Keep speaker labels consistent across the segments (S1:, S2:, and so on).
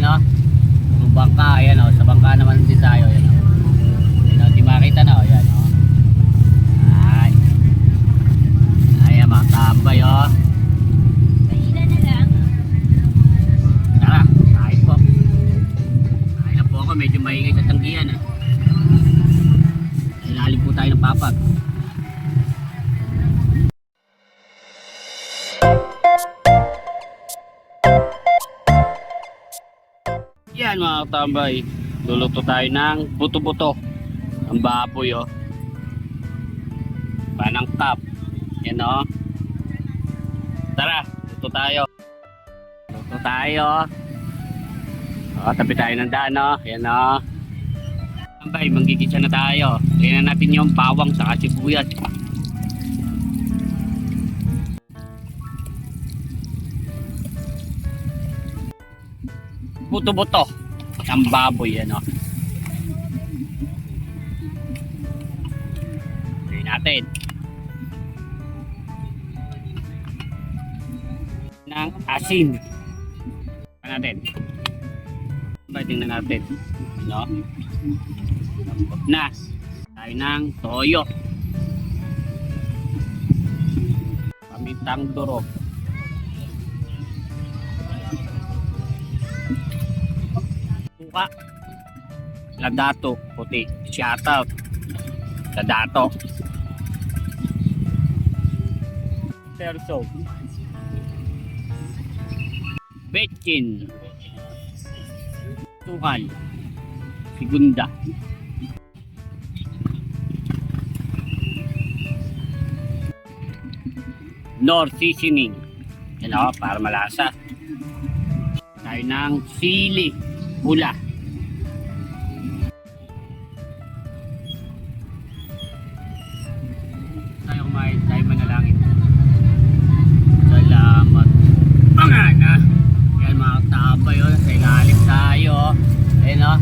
S1: Ayan o. Puro bangka. Ayan o. Sa bangka naman din tayo. Ayan o. Ayan o. Di makita na o. Ayan o. Ay. Ayan mga tambay o.
S2: Paila na lang.
S1: Tara. Kain po. Kain na po ako. Medyo maingay sa tanggihan eh. Ilalim po tayo ng papag. Yan mga katambay, luluto tayo ng buto-buto ang baboy oh. Panangkap. Yan oh. Tara, luto tayo. Luto tayo. Oh, tabi tayo ng daan oh. Yan oh. Katambay, manggigisa na tayo. Tingnan natin yung bawang sa sibuyas. Buto-buto ang baboy yan o. Tingnan natin ng asin. Tingnan natin. Tingnan natin no? Lambot na tayo ng toyo, pamintang durog, suka, ladato puti, shoutout ladato, perso, betchin, tukal, segunda, Nor seasoning. Yan o, para malasa. Tayo ng sili pula. Tayo kumain, tayo manalangin. Salamat Pangana. Yan mga tabay o, sa ilalim tayo o. Ayan o,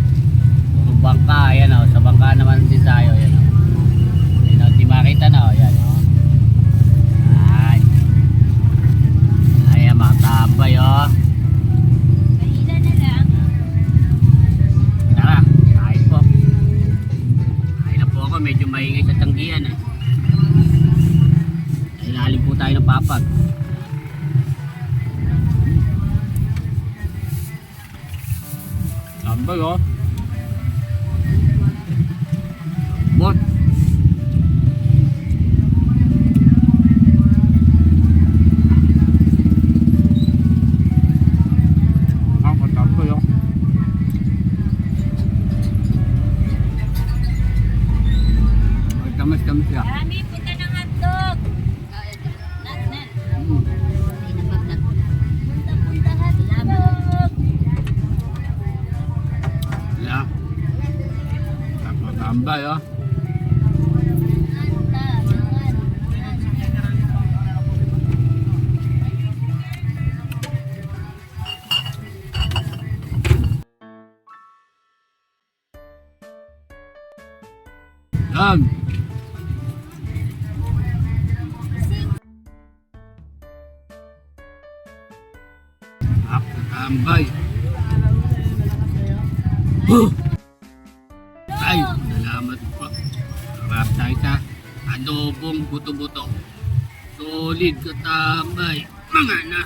S1: puro bangka. Ayan o, sa bangka naman din tayo. Ayan o, ayan o, di makita na o. Ayan o. Ayan mga tabay o.
S2: Paila na lang.
S1: Tara, kain po. Kain na po ako, medyo maingay sa tanggihan eh. Ilalim po tayo ng papag. Tambay oh. Bon. Tambay oh. Tamas-tamas siya.
S2: Kami, punta ng hotdog. Punta-puntahan hotdog.
S1: Yeah. Tambay oh. Yan. Tambay. Ay, salamat po. Sarap tayo sa adobong buto-buto. Solid katambay. Mga na.